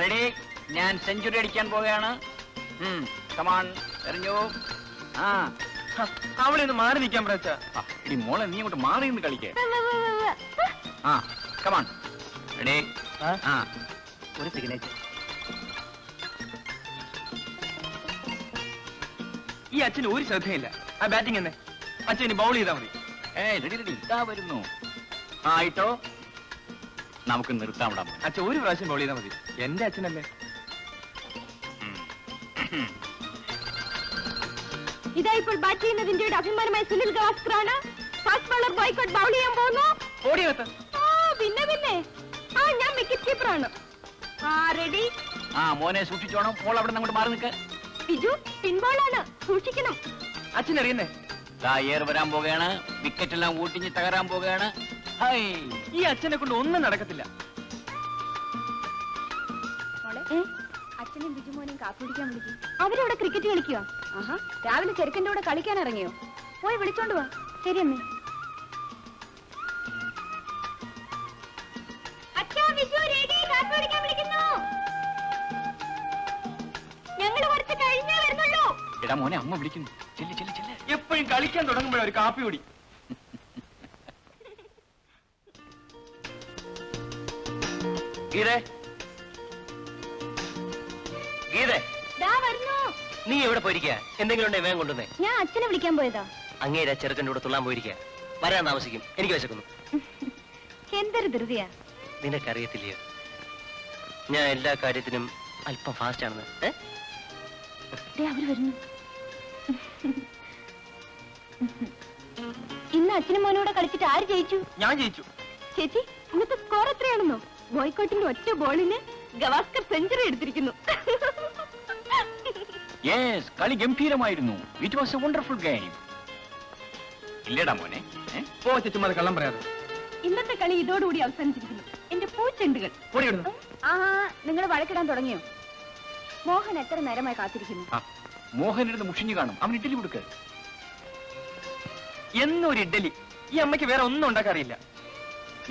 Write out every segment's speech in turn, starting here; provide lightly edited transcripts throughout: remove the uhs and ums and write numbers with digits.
Ready. ഞാൻ century അടിക്കാൻ പോവുകയാണ്. കമാൺ, എറിഞ്ഞു. അവളെ ഒന്ന് മാറി നിൽക്കാൻ പറയാ. ഇനി മോളെ നീ അങ്ങോട്ട് മാറി നിന്ന് കളിക്കേ. Come on, ready. ഒരു സിഗ്നേച്ചർ. ഈ അച്ഛന് ഒരു ശ്രദ്ധയില്ല. ആ ബാറ്റിംഗ് തന്നെ അച്ഛന് ബൗൾ ചെയ്താൽ മതി. റെഡി റെഡി, ഇതാ വരുന്നു. ആയിട്ടോ, നമുക്ക് നിർത്താൻ വിടാം. അച്ഛൻ ഒരു പ്രാവശ്യം ബൗൾ ചെയ്താൽ മതി. എന്റെ അച്ഛനല്ലേ. ഇതാ ഇപ്പോൾ ബാറ്റ് ചെയ്യുന്നത് ഇന്ത്യയുടെ അഭിമാനമായ സുനിൽ ഗവാസ്കറാണ്. ഫാസ്റ്റ് ബോളർ ബോയ്ക്കോട്ട് ബൗൾ ചെയ്യാൻ പോകുന്നു. പിന്നെ പിന്നെ ഞാൻ വിക്കറ്റ് കീപ്പറാണ്. റെഡി. മോനെ സൂക്ഷിച്ചോണം. മോൾ അവിടെ അങ്ങോട്ട് മാറി നിൽക്ക്. ബിജു പിൻബോളാണ്, സൂക്ഷിക്കണം. അച്ഛൻ അറിയുന്നേ. ഏർ വരാൻ പോവുകയാണ്. വിക്കറ്റ് എല്ലാം ഊട്ടിഞ്ഞ് തകരാൻ പോവുകയാണ്. ഈ അച്ഛനെ കൊണ്ട് ഒന്നും നടക്കത്തില്ല. അച്ഛനും ബിജുമോനും കാപ്പി കുടിക്കാൻ വിളിക്കും. അവരവിടെ ക്രിക്കറ്റ് കളിക്കുക. രാവിലെ ചെറുക്കൻ്റെ കൂടെ കളിക്കാൻ ഇറങ്ങിയോ? പോയി വിളിച്ചോണ്ട് വാ. ശരി അമ്മേ. ഞങ്ങൾ കുറച്ച് കഴിഞ്ഞേ വരുന്നുള്ളൂ. എടാ മോനെ, അമ്മ വിളിക്കുന്നു. ചെല്ല് ചെല്ല് ചെല്ല്. എപ്പോഴും കളിക്കാൻ തുടങ്ങുമ്പോഴേ ഒരു കാപ്പി കുടി. നീ എവിടെ പോയിരിക്കുക? എന്തെങ്കിലും ഉണ്ടെ വേഗം കൊണ്ടുവന്നേ. ഞാൻ അച്ഛനെ വിളിക്കാൻ പോയതാ. അങ്ങേരാ ചെറുക്കൻ്റെ കൂടെ തുള്ളാൻ പോയിരിക്കുക. വരാൻ താമസിക്കും. എനിക്ക് വിശക്കുന്നു. എന്തൊരു ധൃതിയാ. നിനക്കറിയത്തില്ലയോ, ഞാൻ എല്ലാ കാര്യത്തിനും അല്പം ഫാസ്റ്റ് ആണെന്ന്. അവര് വരുന്നു. ഇന്ന് അച്ഛനും മോനോടെ കളിച്ചിട്ട് ആര് ജയിച്ചു? ഞാൻ ജയിച്ചു. ചേച്ചി, ഇന്നത്തെ സ്കോർ എത്രയാണെന്നോ? ബോയ്ക്കോട്ടിന്റെ ഒറ്റ ബോളിന് ഗവാസ്കർ സെഞ്ചുറി എടുത്തിരിക്കുന്നു. കളി ഗംഭീരമായിരുന്നു. It was a wonderful game. ഇല്ലടാ മോനെ. ചുമ്മാ കള്ളം പറയാതെ. ഇന്നത്തെ കളി ഇതോടുകൂടി അവസാനിച്ചിരിക്കുന്നു. എന്റെ പൂച്ചെണ്ടുകൾ. നിങ്ങൾ വഴക്കിടാൻ തുടങ്ങിയോ? മോഹൻ എത്ര നേരമായി കാത്തിരിക്കുന്നു. മോഹൻ ഇരുന്ന് മുഷിഞ്ഞു കാണും. അവൻ ഇഡ്ഡലി കൊടുക്ക. എന്നൊരു ഇഡ്ഡലി. ഈ അമ്മയ്ക്ക് വേറെ ഒന്നും ഉണ്ടാക്കാറിയില്ല.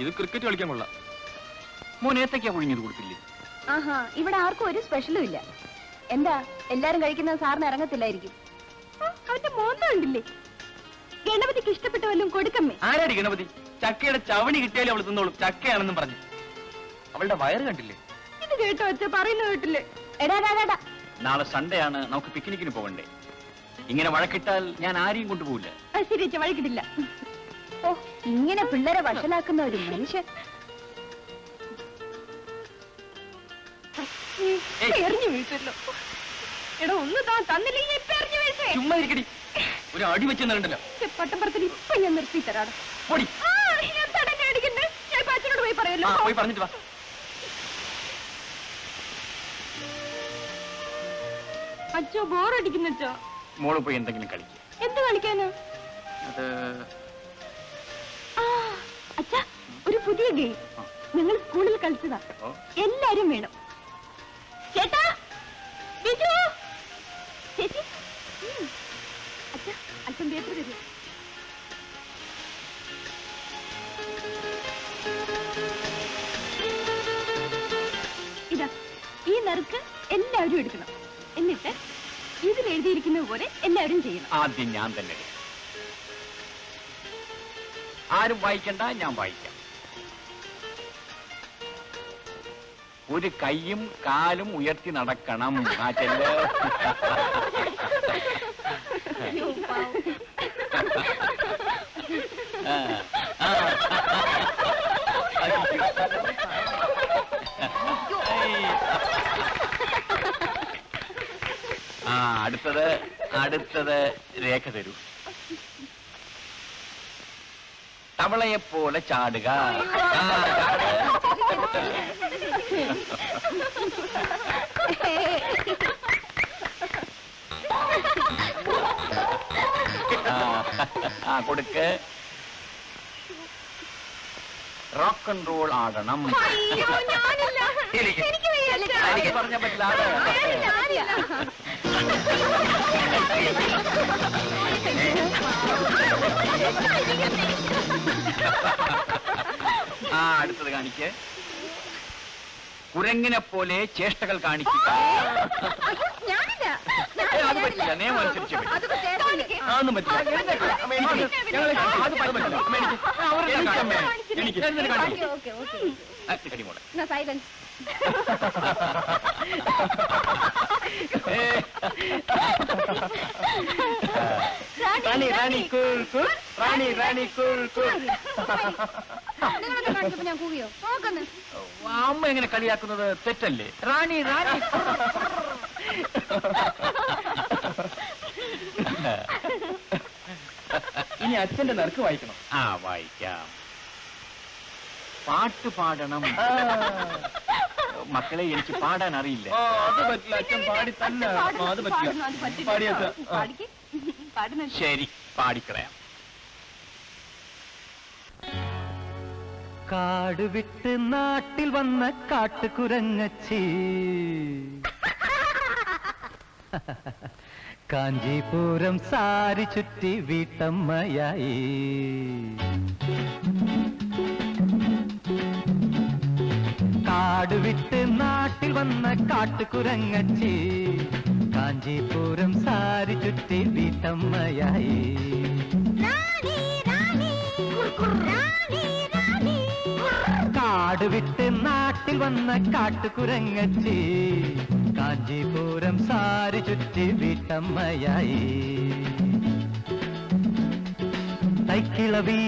ഇത് ക്രിക്കറ്റ് കളിക്കാൻ കൊള്ളാം. മോൻ ഏത്തക്കാ പുഴുങ്ങിയത് കൊടുത്തില്ലേ? ഇവിടെ ആർക്കും ഒരു സ്പെഷ്യലും ഇല്ല. എന്താ എല്ലാരും കഴിക്കുന്നത് സാറിന് ഇറങ്ങത്തില്ലായിരിക്കും. അവന്റെ മോന്ത ഉണ്ടില്ലേ? ഗണപതിക്ക് ഇഷ്ടപ്പെട്ട വല്ലതും കൊടുക്കമ്മേ. ആരാടി ഗണപതി? ചക്കയുടെ ചവണി കിട്ടിയാലും അവൾ തിന്നോളും. ചക്കയാണെന്നും പറഞ്ഞു. അവളുടെ വയറ് കണ്ടില്ലേ? ഇത് കേട്ടോ അച്ഛ പറയുന്ന കേട്ടില്ലേ? എടാ നാളെ സൺഡേ ആണ്. നമുക്ക് പിക്നിക്കിന് പോകണ്ടേ? ഇങ്ങനെ വഴക്കിട്ടാൽ ഞാൻ ആരെയും കൊണ്ടുപോകില്ല. ശരി അച്ഛ, വഴക്കിട്ടില്ല. ഇങ്ങനെ പിള്ളേരെ വഷളാക്കുന്ന ഒരു മനുഷ്യൻ. എറിഞ്ഞു വീഴ്ചല്ലോ. എടാ ഒന്ന് തന്നില്ലെങ്കിൽ ഇപ്പൊ എറിഞ്ഞു വീഴ്ചേ. ചുമ്മാ ഇരിക്കടി. ഒരു അടി വെച്ചെന്നുണ്ടല്ലോ. പട്ടംപറത്തിൽ ഇപ്പൊ ഞാൻ നിർത്തി തരാടാ. ഞാൻ തടഞ്ഞ അടിക്കണ്ടേ? ഞാൻ ഇപ്പൊ അച്ഛനോട് പോയി പറയല്ലോ. പോയി പറഞ്ഞിട്ട് വാ. അച്ഛോ ബോറടിക്കുന്നു അച്ഛോ. മോള് പോയി എന്തെങ്കിലും കളിക്കുക. എന്ത് കളിക്കാനോ? അച്ഛാ, ഒരു പുതിയ ഗെയിം ഞങ്ങൾ സ്കൂളിൽ കളിച്ചതാ. എല്ലാരും വേണം. ചേട്ടാ, ബിജു, ചേച്ചി, അച്ഛാ അല്പം പേപ്പർ തരൂ. ഇതാ, ഈ നറുക്ക് എല്ലാവരും എടുക്കണം. എന്നിട്ട് ഇതിൽ എഴുതിയിരിക്കുന്നത് പോലെ എല്ലാവരും ചെയ്യണം. ആദ്യം ഞാൻ തന്നെ. ആരും വായിക്കണ്ട, ഞാൻ വായിക്കാം. ഒരു കൈയും കാലും ഉയർത്തി നടക്കണം. ആ ചെല്ല്. അടുത്തത് രേഖ തരൂ. തവളയെ പോലെ ചാടുക. കൊടുക്ക്. റോക്ക് ആൻഡ് റോൾ ആടണം. പറഞ്ഞ പറ്റില്ല. അടുത്തത് കാണിക്ക്. കുരങ്ങിനെ പോലെ ചേഷ്ടകൾ കാണിക്കുക. അയ്യോ, ഞാനില്ല. അത് പറ്റില്ല, നിയമം അനുസരിച്ച് പറ്റില്ല. അതൊക്കെ ചേട്ടനിക്ക്. അതൊന്നും പറ്റില്ല. Okay, okay. കടിമോളെ എന്നാ silence. Rani cool cool, Rani cool cool. നിങ്ങളൊക്കെ കാണിച്ചപ്പോ ഞാൻ കൂവിയോ? നോക്കുന്നു. അമ്മ എങ്ങനെ കളിയാക്കുന്നത് തെറ്റല്ലേ? റാണി ഇനി അച്ഛന്റെ നറുക്ക് വായിക്കണം. വായിക്കാം. പാട്ട് പാടണം. മക്കളെ, എനിക്ക് പാടാൻ അറിയില്ല. അത് പറ്റില്ല, അച്ഛൻ പാടി തന്നെ. അത് പറ്റില്ല. പാടിയച്ഛ. പാടിക്ക്. പാടുന്നുണ്ട്. ശരി, പാടിക്കളയാം. കാട് വിട്ട് നാട്ടിൽ വന്ന കാട്ടുകുരങ്ങച്ചി, കാഞ്ചീപുരം സാരി ചുറ്റി വീട്ടമ്മയായി. കാട് വിട്ട് നാട്ടിൽ വന്ന കാട്ടുകുരങ്ങച്ചി, കാഞ്ചീപുരം സാരി ചുറ്റി വീട്ടമ്മയായി. കാട് വിട്ട് നാട്ടിൽ വന്ന കാട്ടുകുരങ്ങച്ചി, കാഞ്ചീപുരം സാരി ചുറ്റി വീട്ടമ്മയായി. തൈക്കിളവി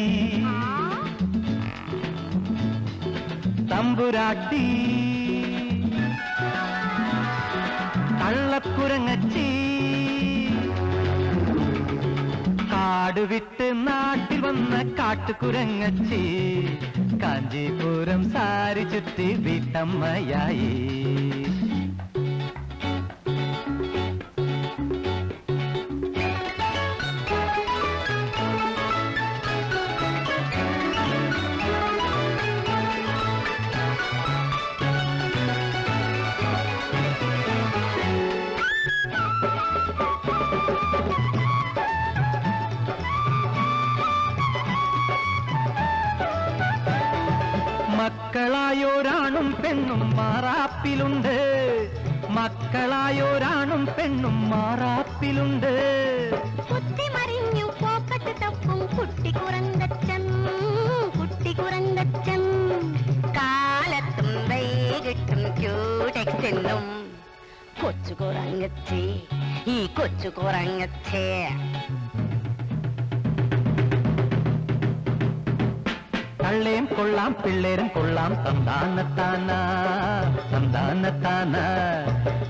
തമ്പുരാട്ടി കള്ളക്കുരങ്ങച്ചി, കാട് വിട്ട് നാട്ടിൽ വന്ന കാട്ടുകുരങ്ങച്ചി, കാഞ്ചീപുരം സാരി ചുറ്റി വീട്ടമ്മയായി. മക്കളായോരാണും പെണ്ണും മാറാപ്പിലുണ്ട്, മക്കളായോരാണും പെണ്ണും മാറാപ്പിലുണ്ട്. കുത്തിമറിഞ്ഞു പോക്കറ്റ് തപ്പും കുട്ടി കുറന്തച്ചൻ, കുട്ടി കുറന്തച്ചൻ. കാലത്തും വൈകിട്ടും ക്യൂടെക്സെന്നും കൊച്ചു കുറങ്ങച്ചേ, ഈ കൊച്ചു കുറങ്ങച്ചേ. തള്ളേം കൊള്ളാം പിള്ളേരും കൊള്ളാം, തന്താനത്താന തന്താനത്താന.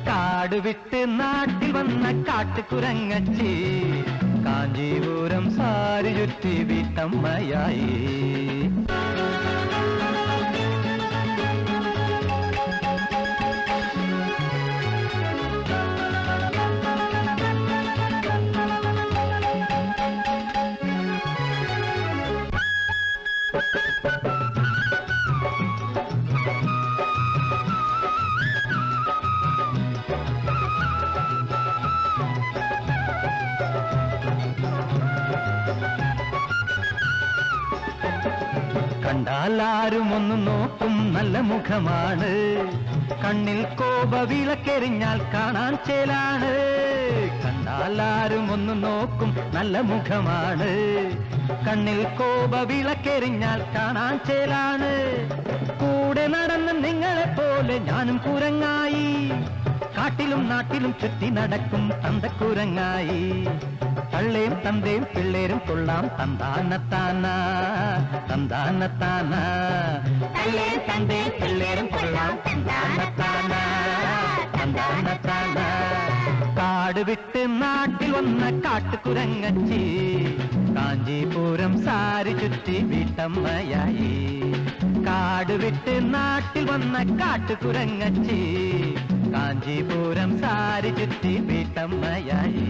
കാട് വിട്ട് നാട്ടിൽ വന്ന കാട്ടുകുരങ്ങച്ചി, കാഞ്ചീപുരം സാരി ചുറ്റി വീട്ടമ്മയായി. കണ്ടാലാരും ഒന്ന് നോക്കും നല്ല മുഖമാണ്, കണ്ണിൽ കോപ വിളക്കെറിഞ്ഞാൽ കാണാൻ ചേലാണ്. കണ്ടാലാരും ഒന്ന് നോക്കും നല്ല മുഖമാണ്, കണ്ണിൽ കോപ വിളക്കെറിഞ്ഞാൽ കാണാൻ ചേലാണ്. കൂടെ നടന്ന് നിങ്ങളെ പോലെ ഞാനും കുരങ്ങായി, കാട്ടിലും നാട്ടിലും ചുറ്റി നടക്കും തന്തക്കുരങ്ങായി. തള്ളേം തന്തേം പിള്ളേരും കൊള്ളാം, തന്താനത്താന തന്താനത്താന. തള്ളേം തന്തേം പിള്ളേരും കൊള്ളാം, തന്താനത്താന തന്താനത്താന. കാട് വിട്ട് നാട്ടിൽ വന്ന കാട്ടുകുരങ്ങച്ചി, കാഞ്ചീപുരം സാരി ചുറ്റി വീട്ടമ്മയായി. കാട് വിട്ട് നാട്ടിൽ വന്ന കാട്ടുകുരങ്ങച്ചി, കാഞ്ചീപുരം സാരി ചുറ്റി വീട്ടമ്മയായി.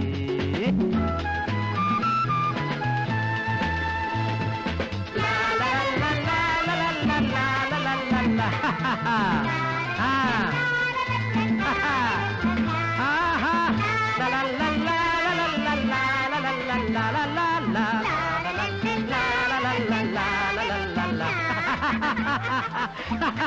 Ha ha ha!